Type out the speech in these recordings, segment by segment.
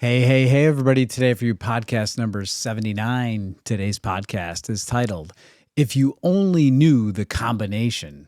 Hey, everybody. Today for you, podcast number 79. Today's podcast is titled, If You Only Knew the Combination.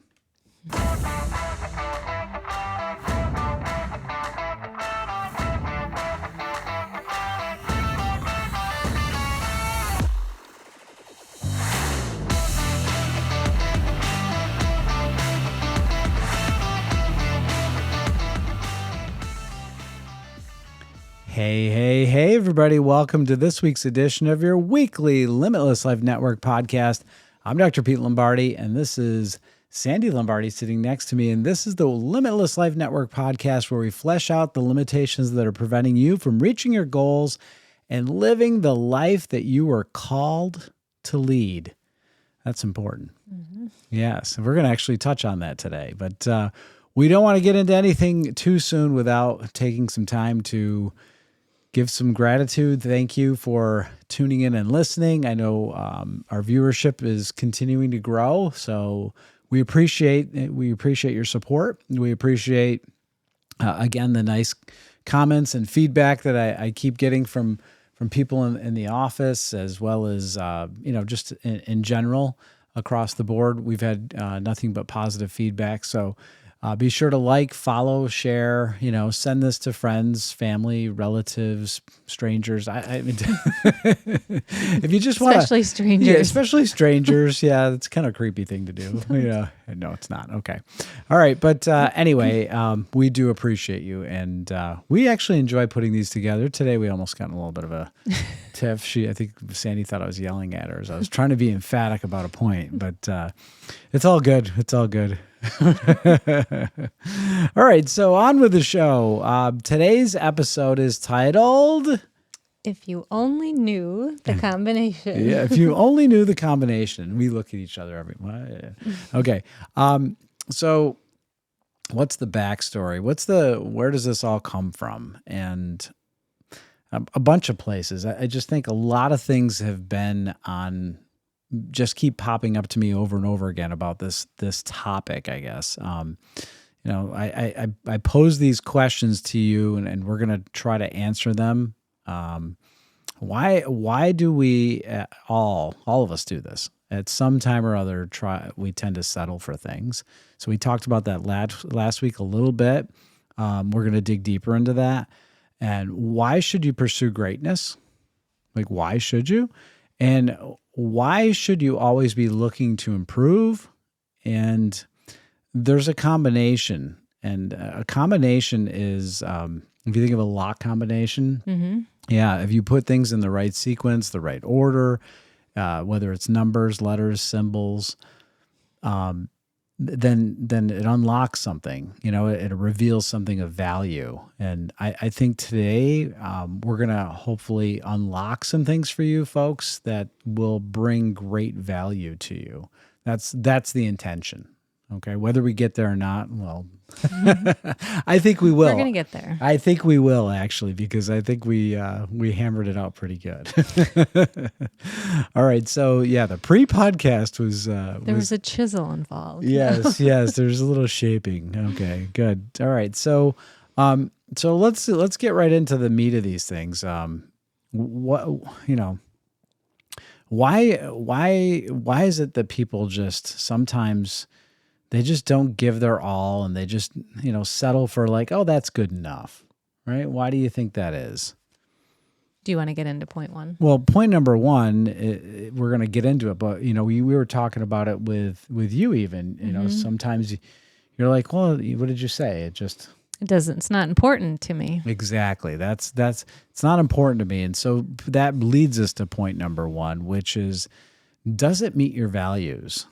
Hey, everybody. Welcome to this week's edition of your weekly Limitless Life Network podcast. I'm Dr. Pete Lombardi, and this is Sandy Lombardi sitting next to me. And this is the Limitless Life Network podcast where we flesh out the limitations that are preventing you from reaching your goals and living the life that you were called to lead. That's important. Mm-hmm. Yes, we're going to actually touch on that today. But we don't want to get into anything too soon without taking some time to give some gratitude. Thank you for tuning in and listening. I know our viewership is continuing to grow, so we appreciate your support. We appreciate again the nice comments and feedback that I keep getting from people in the office, as well as just in general across the board. We've had nothing but positive feedback. So be sure to like, follow, share, send this to friends, family, relatives, strangers. I mean, if you just want to. Especially strangers. Yeah, especially strangers. Yeah, that's kind of a creepy thing to do. No, it's not. Okay. All right. But anyway, we do appreciate you. And we actually enjoy putting these together. Today, we almost got in a little bit of a tiff. I think Sandy thought I was yelling at her as I was trying to be emphatic about a point. But it's all good. It's all good. All right, so on with the show. Today's episode is titled, If You Only Knew the Combination. Yeah, if you only knew the combination. We look at each other every. Okay. So what's the backstory? Where does this all come from? And a bunch of places. I just think a lot of things have been just keep popping up to me over and over again about this topic, I guess. I pose these questions to you, and we're going to try to answer them. Why do we all of us do this? At some time or other, we tend to settle for things. So we talked about that last week a little bit. We're going to dig deeper into that. And why should you pursue greatness? Like, why should you? And why should you always be looking to improve? And there's a combination. And a combination is, if you think of a lock combination, mm-hmm. Yeah, if you put things in the right sequence, the right order, whether it's numbers, letters, symbols, then it unlocks something. It reveals something of value. And I think today we're going to hopefully unlock some things for you folks that will bring great value to you. That's the intention. Okay, whether we get there or not, well, I think we will. We're going to get there. I think we will, actually, because I think we hammered it out pretty good. All right, so yeah, the pre-podcast was there was a chisel involved. Yes, there's a little shaping. Okay, good. All right, so let's get right into the meat of these things. Why is it that people just sometimes they just don't give their all, and they just, settle for like, oh, that's good enough, right? Why do you think that is? Do you want to get into point one? Well, point number one, we're going to get into it, but, we were talking about it with you even, mm-hmm. Sometimes you're like, well, what did you say? It doesn't, it's not important to me. Exactly. It's not important to me. And so that leads us to point number one, which is, does it meet your values?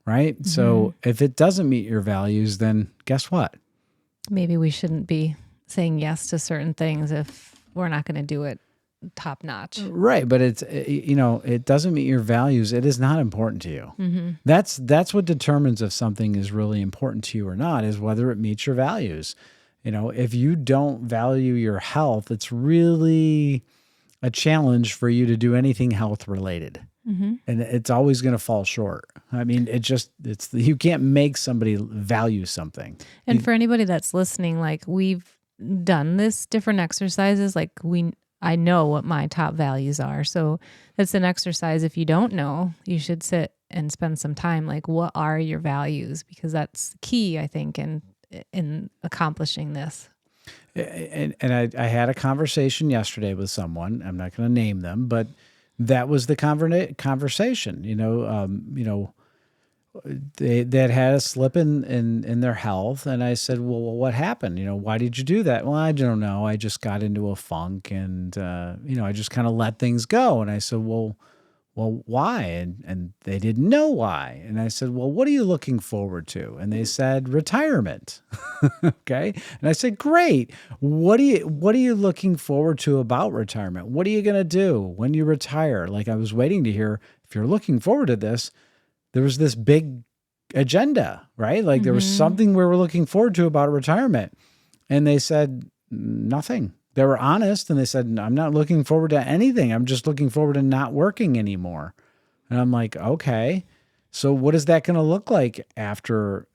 Right? Mm-hmm. So if it doesn't meet your values, then guess what? Maybe we shouldn't be saying yes to certain things if we're not going to do it top notch. Right. But it doesn't meet your values. It is not important to you. Mm-hmm. That's what determines if something is really important to you or not, is whether it meets your values. If you don't value your health, it's really a challenge for you to do anything health related. Mm-hmm. And it's always going to fall short. I mean, you can't make somebody value something. And for anybody that's listening, like we've done this different exercises, like I know what my top values are. So it's an exercise. If you don't know, you should sit and spend some time. Like, what are your values? Because that's key, I think, in accomplishing this. And I had a conversation yesterday with someone. I'm not going to name them, but that was the conversation. They had a slip in their health, and I said, "Well, what happened? Why did you do that?" "Well, I don't know. I just got into a funk, and I just kind of let things go." And I said, "Well, why?" And they didn't know why. And I said, "Well, what are you looking forward to?" And they said, "Retirement." Okay. And I said, "Great. What are you looking forward to about retirement? What are you going to do when you retire?" Like, I was waiting to hear, if you're looking forward to this, there was this big agenda, right? Like, there was something we were looking forward to about retirement. And they said nothing. They were honest, and they said, "I'm not looking forward to anything. I'm just looking forward to not working anymore." And I'm like, okay, so what is that going to look like after,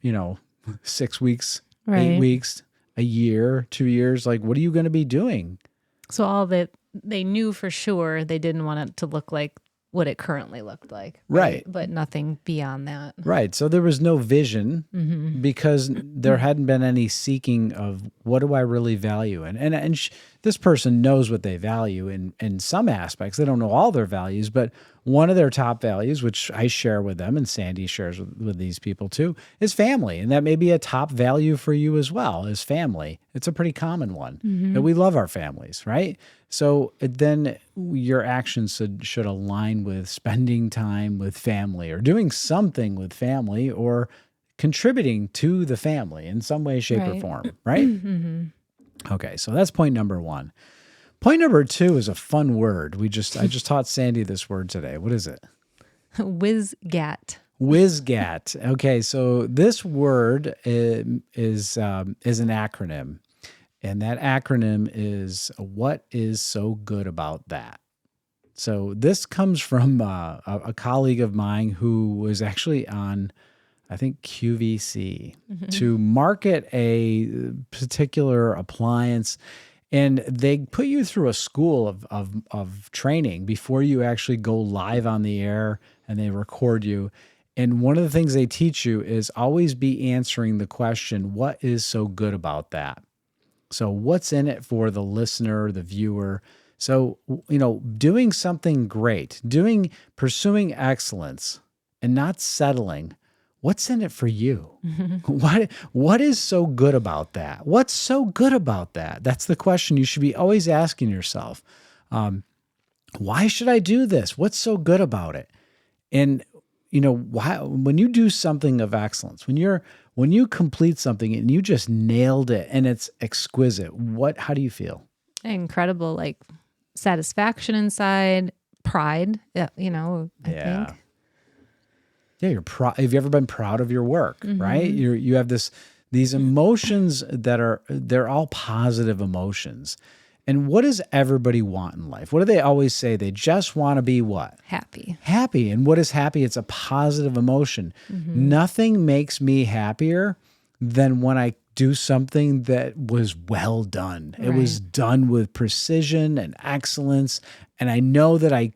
6 weeks, 8 Right. weeks, a year, 2 years? Like, what are you going to be doing? So all that they knew for sure, they didn't want it to look like what it currently looked like. Right. But nothing beyond that. Right. So there was no vision because there hadn't been any seeking of, what do I really value? And this person knows what they value in some aspects. They don't know all their values, but one of their top values, which I share with them, and Sandy shares with these people too, is family. And that may be a top value for you as well, is family. It's a pretty common one, that we love our families, right? So then your actions should align with spending time with family, or doing something with family, or contributing to the family in some way, shape, or Right. form, right? Okay, so that's point number one. Point number two is a fun word. I just taught Sandy this word today. What is it? Whizgat. Whizgat. Okay, so this word is an acronym. And that acronym is, what is so good about that? So this comes from a colleague of mine who was actually on, I think, QVC to market a particular appliance. And they put you through a school of training before you actually go live on the air, and they record you. And one of the things they teach you is always be answering the question, what is so good about that? So what's in it for the listener, the viewer? So, doing something great, pursuing excellence, and not settling. What's in it for you? What is so good about that? What's so good about that? That's the question you should be always asking yourself. Why should I do this? What's so good about it? And when you do something of excellence, when you complete something and you just nailed it and it's exquisite, how do you feel? Incredible, like satisfaction inside, pride. I think. Yeah, you're proud. Have you ever been proud of your work? Right? You have these emotions they're all positive emotions. And what does everybody want in life? What do they always say? They just want to be what? Happy. Happy. And what is happy? It's a positive emotion. Nothing makes me happier than when I do something that was well done. It was done with precision and excellence. And I know that I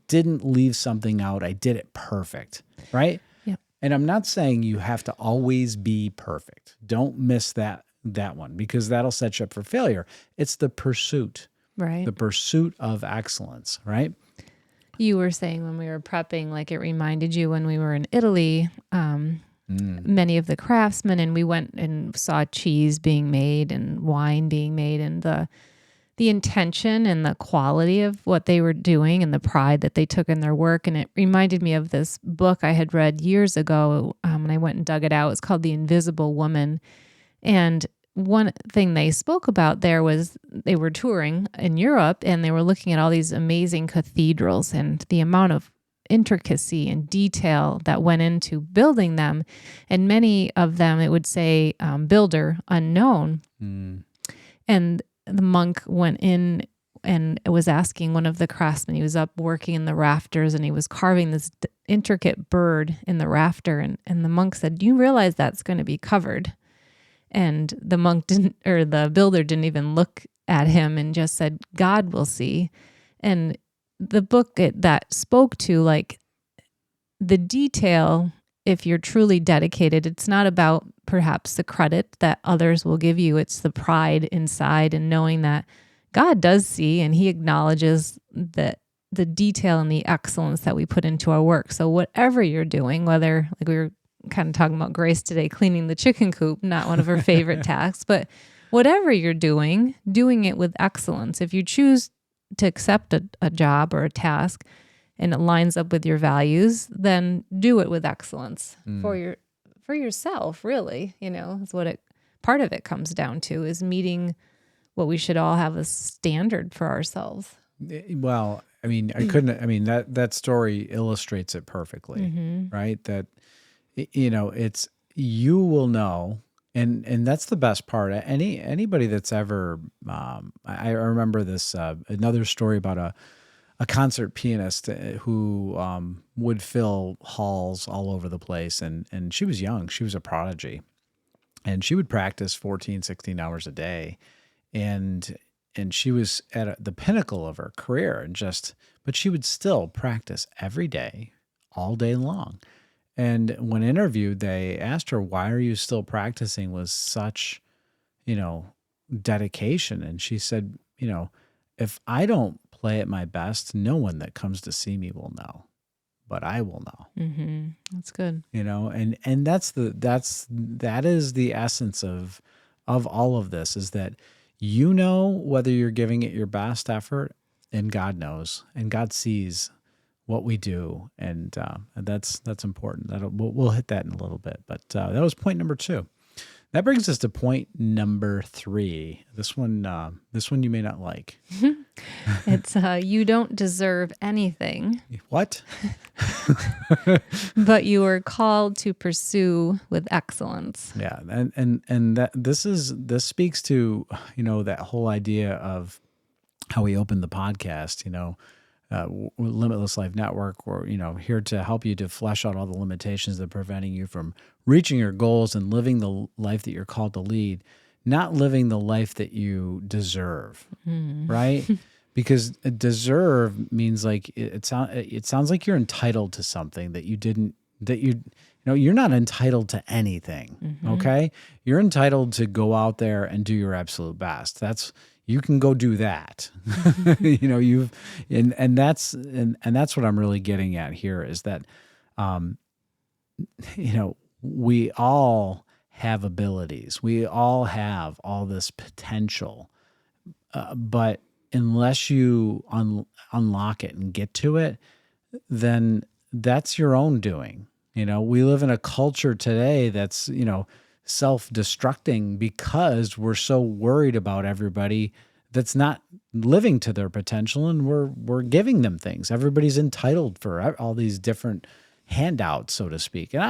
didn't leave something out. I did it perfect. Right? Yep. And I'm not saying you have to always be perfect. Don't miss that one, because that'll set you up for failure. It's the pursuit. Right. The pursuit of excellence, right? You were saying when we were prepping, like it reminded you when we were in Italy, many of the craftsmen, and we went and saw cheese being made and wine being made, and the intention and the quality of what they were doing and the pride that they took in their work. And it reminded me of this book I had read years ago, and I went and dug it out. It's called The Invisible Woman. And one thing they spoke about there was they were touring in Europe, and they were looking at all these amazing cathedrals and the amount of intricacy and detail that went into building them. And many of them, it would say builder unknown. And the monk went in and was asking one of the craftsmen, he was up working in the rafters, and he was carving this intricate bird in the rafter. And the monk said, "Do you realize that's going to be covered?" And the monk didn't, or the builder didn't even look at him and just said, God will see. And the book that spoke to like the detail, if you're truly dedicated, it's not about perhaps the credit that others will give you. It's the pride inside and knowing that God does see and he acknowledges that the detail and the excellence that we put into our work. So whatever you're doing, whether like we were kind of talking about Grace today, cleaning the chicken coop, not one of her favorite tasks, but whatever you're doing it with excellence. If you choose to accept a job or a task and it lines up with your values, then do it with excellence for yourself, really. Is what part of it comes down to, is meeting what we should all have a standard for ourselves. Well, I mean, that story illustrates it perfectly, right? That, it's, you will know. And that's the best part. Anybody that's ever, I remember this, another story about a concert pianist who would fill halls all over the place. And she was young. She was a prodigy. And she would practice 14, 16 hours a day. And she was at the pinnacle of her career. But she would still practice every day, all day long. And when interviewed, they asked her, why are you still practicing with such, dedication? And she said, if I don't play at my best, no one that comes to see me will know, but I will know. Mm-hmm. That's good. And that is the essence of all of this, is that whether you're giving it your best effort, and God knows, and God sees what we do, and that's important. We'll hit that in a little bit, but that was point number 2. That brings us to point number 3. This one you may not like. It's you don't deserve anything. What? But you are called to pursue with excellence. Yeah, and that this speaks to that whole idea of how we opened the podcast. Limitless Life Network, or here to help you to flesh out all the limitations that are preventing you from reaching your goals and living the life that you're called to lead, not living the life that you deserve, right? Because deserve means like it sounds like you're entitled to something that you didn't, you're not entitled to anything. Okay, you're entitled to go out there and do your absolute best. You can go do that. And that's what I'm really getting at here, is that, we all have abilities. We all have all this potential, but unless you unlock it and get to it, then that's your own doing. We live in a culture today that's, self-destructing because we're so worried about everybody that's not living to their potential, and we're giving them things. Everybody's entitled for all these different handouts, so to speak. And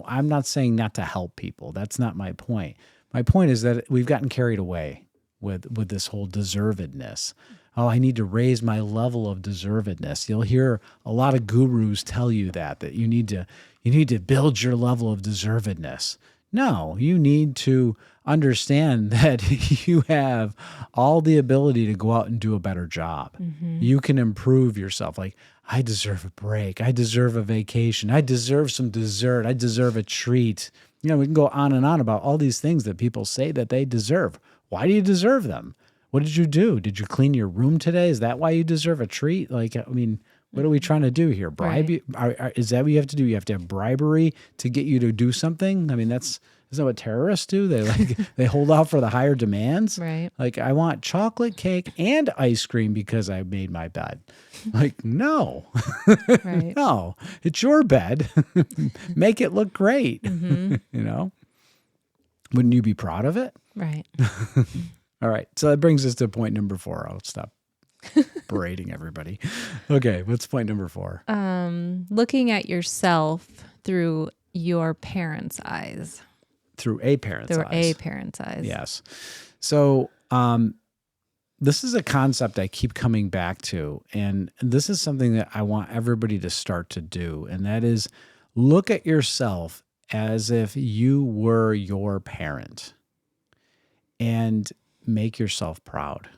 I'm not saying not to help people. That's not my point. My point is that we've gotten carried away with this whole deservedness. Oh, I need to raise my level of deservedness. You'll hear a lot of gurus tell you that you need to build your level of deservedness. No, you need to understand that you have all the ability to go out and do a better job. You can improve yourself. Like, I deserve a break. I deserve a vacation. I deserve some dessert. I deserve a treat. We can go on and on about all these things that people say that they deserve. Why do you deserve them? What did you do? Did you clean your room today? Is that why you deserve a treat? Like, what are we trying to do here? Bribe you? Is that what you have to do? You have to have bribery to get you to do something? Isn't that what terrorists do? They hold out for the higher demands. Right. Like, I want chocolate cake and ice cream because I made my bed. Like, no. Right. No. It's your bed. Make it look great. Wouldn't you be proud of it? Right. All right. So that brings us to point number 4. I'll stop berating everybody. Okay. What's point number 4? Looking at yourself through your parents' eyes. Through a parent's eyes. Yes. So this is a concept I keep coming back to, and this is something that I want everybody to start to do, and that is look at yourself as if you were your parent. and make yourself proud.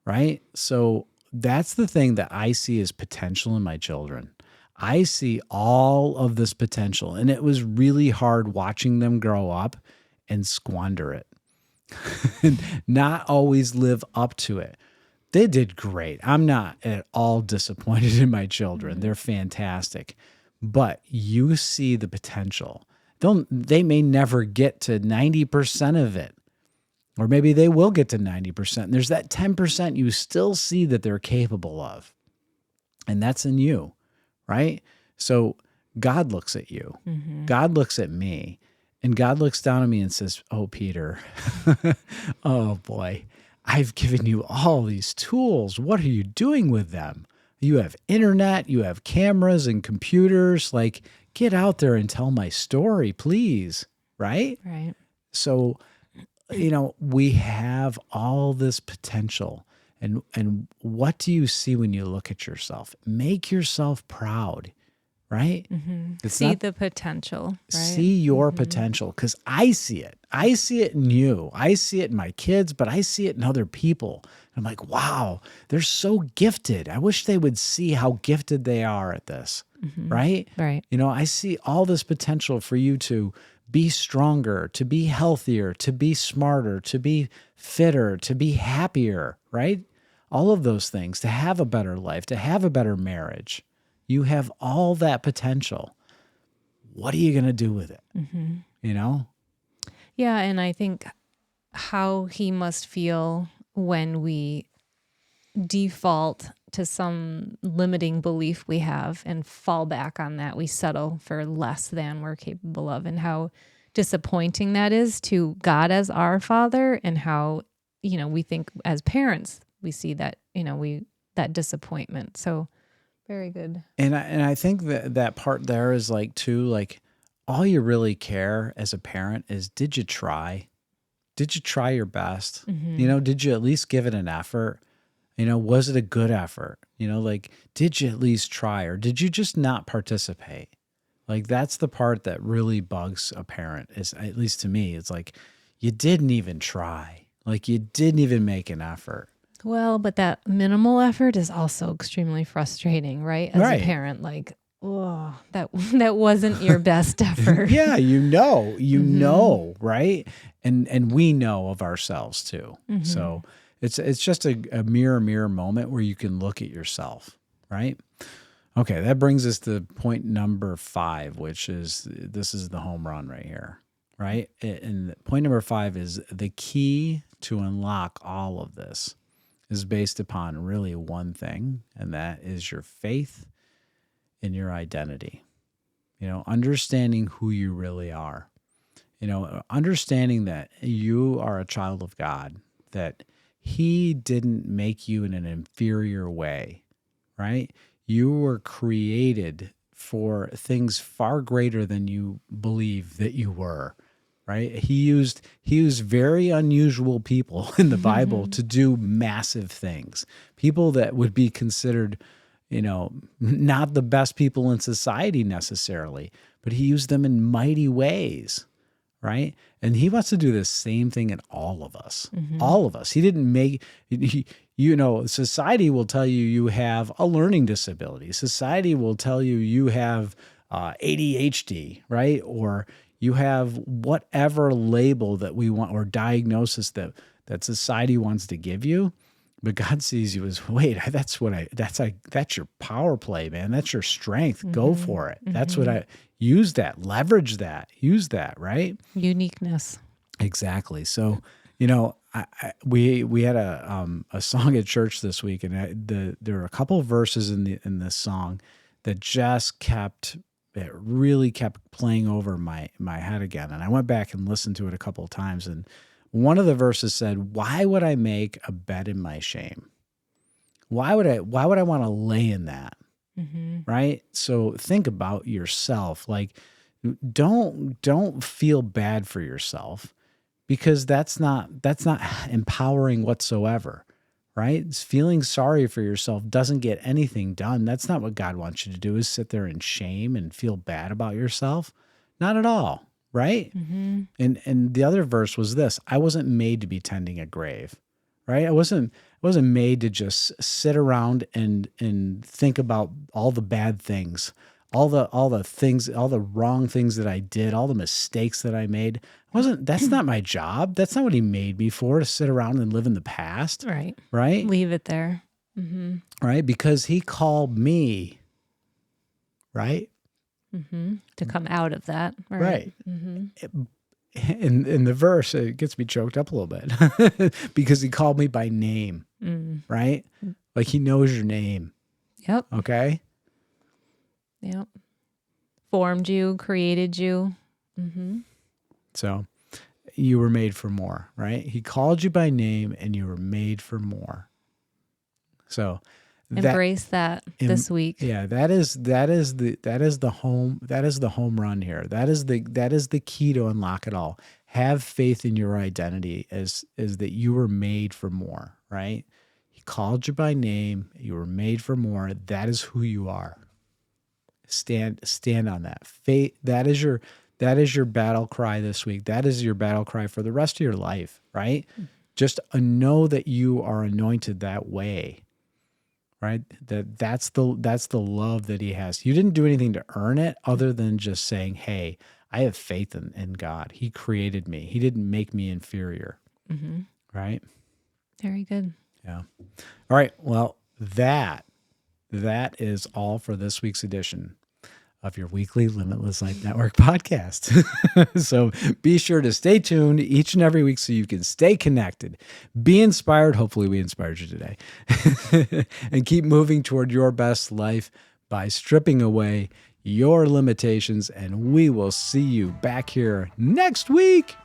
Right? So that's the thing that I see as potential in my children. I see all of this potential, and it was really hard watching them grow up and squander it, and not always live up to it. They did great. I'm not at all disappointed in my children. They're fantastic. But you see the potential. They may never get to 90% of it, or maybe they will get to 90%. And there's that 10% you still see that they're capable of. And that's in you, right? So God looks at you. God looks at me. And God looks down at me and says, oh, Peter, oh boy, I've given you all these tools. What are you doing with them? You have internet, you have cameras and computers. Like, get out there and tell my story, please. Right? Right. So, we have all this potential. And what do you see when you look at yourself? Make yourself proud, right? See the potential, right? See your potential, because I see it. I see it in you. I see it in my kids, but I see it in other people. I'm like, wow, they're so gifted. I wish they would see how gifted they are at this, right? Right. I see all this potential for you to be stronger, to be healthier, to be smarter, to be fitter, to be happier, right? All of those things, to have a better life, to have a better marriage. You have all that potential. What are you going to do with it? Yeah, and I think how he must feel when we default to some limiting belief we have and fall back on that. We settle for less than we're capable of, and how disappointing that is to God as our Father, and how, we think as parents, we see that, that disappointment. So very good. And I think that part there is like, too, like, all you really care as a parent is, did you try? Did you try your best? Did you at least give it an effort? Was it a good effort? Like, did you at least try, or did you just not participate? Like, that's the part that really bugs a parent, is, at least to me, it's like, you didn't even try. Like, you didn't even make an effort. Well, but that minimal effort is also extremely frustrating, right? As a parent, like, oh, that wasn't your best effort. Yeah, right? And we know of ourselves too. So it's just a mirror moment where you can look at yourself, right? Okay, that brings us to point number 5, which is, this is the home run right here, right? And point number 5 is, the key to unlock all of this is based upon really one thing, and that is your faith in your identity. Understanding who you really are. Understanding that you are a child of God, that He didn't make you in an inferior way, right? You were created for things far greater than you believe that you were, right? He used very unusual people in the Bible to do massive things. People that would be considered, not the best people in society necessarily, but He used them in mighty ways, right? And He wants to do the same thing in all of us. All of us. He didn't make, society will tell you have a learning disability. Society will tell you have ADHD, right? Or you have whatever label that we want, or diagnosis that society wants to give you. But God sees you as, wait, that's your power play, man. That's your strength. Go for it. That's what use that, leverage that, use that, right? Uniqueness. Exactly. So, we had a song at church this week, and there were a couple of verses in this song that just really kept playing over my head again. And I went back and listened to it a couple of times, and one of the verses said, "Why would I make a bed in my shame? Why would I want to lay in that?" Right? So think about yourself. Like, don't feel bad for yourself, because that's not empowering whatsoever, right? It's feeling sorry for yourself doesn't get anything done. That's not what God wants you to do, is sit there in shame and feel bad about yourself. Not at all, right? And the other verse was this: I wasn't made to be tending a grave, right? I wasn't made to just sit around and think about all the bad things, all the things, all the wrong things that I did, all the mistakes that I made. That's not my job. That's not what he made me for, to sit around and live in the past. Right. Right? Leave it there. Right? Because he called me, right? To come out of that. Right. In the verse, it gets me choked up a little bit because he called me by name, right? Like he knows your name. Yep. Okay. Yep. Formed you, created you. So you were made for more, right? He called you by name and you were made for more. So embrace that this week. Yeah, that is the home run here. That is the key to unlock it all. Have faith in your identity is that you were made for more, right? He called you by name. You were made for more. That is who you are. Stand on that. Faith, that is your battle cry this week. That is your battle cry for the rest of your life, right? Just know that you are anointed that way. Right? That's the love that he has. You didn't do anything to earn it other than just saying, hey, I have faith in God. He created me. He didn't make me inferior. Right? Very good. Yeah. All right. Well, that is all for this week's edition of your weekly Limitless Life Network podcast. So be sure to stay tuned each and every week so you can stay connected, be inspired. Hopefully we inspired you today and keep moving toward your best life by stripping away your limitations. And we will see you back here next week.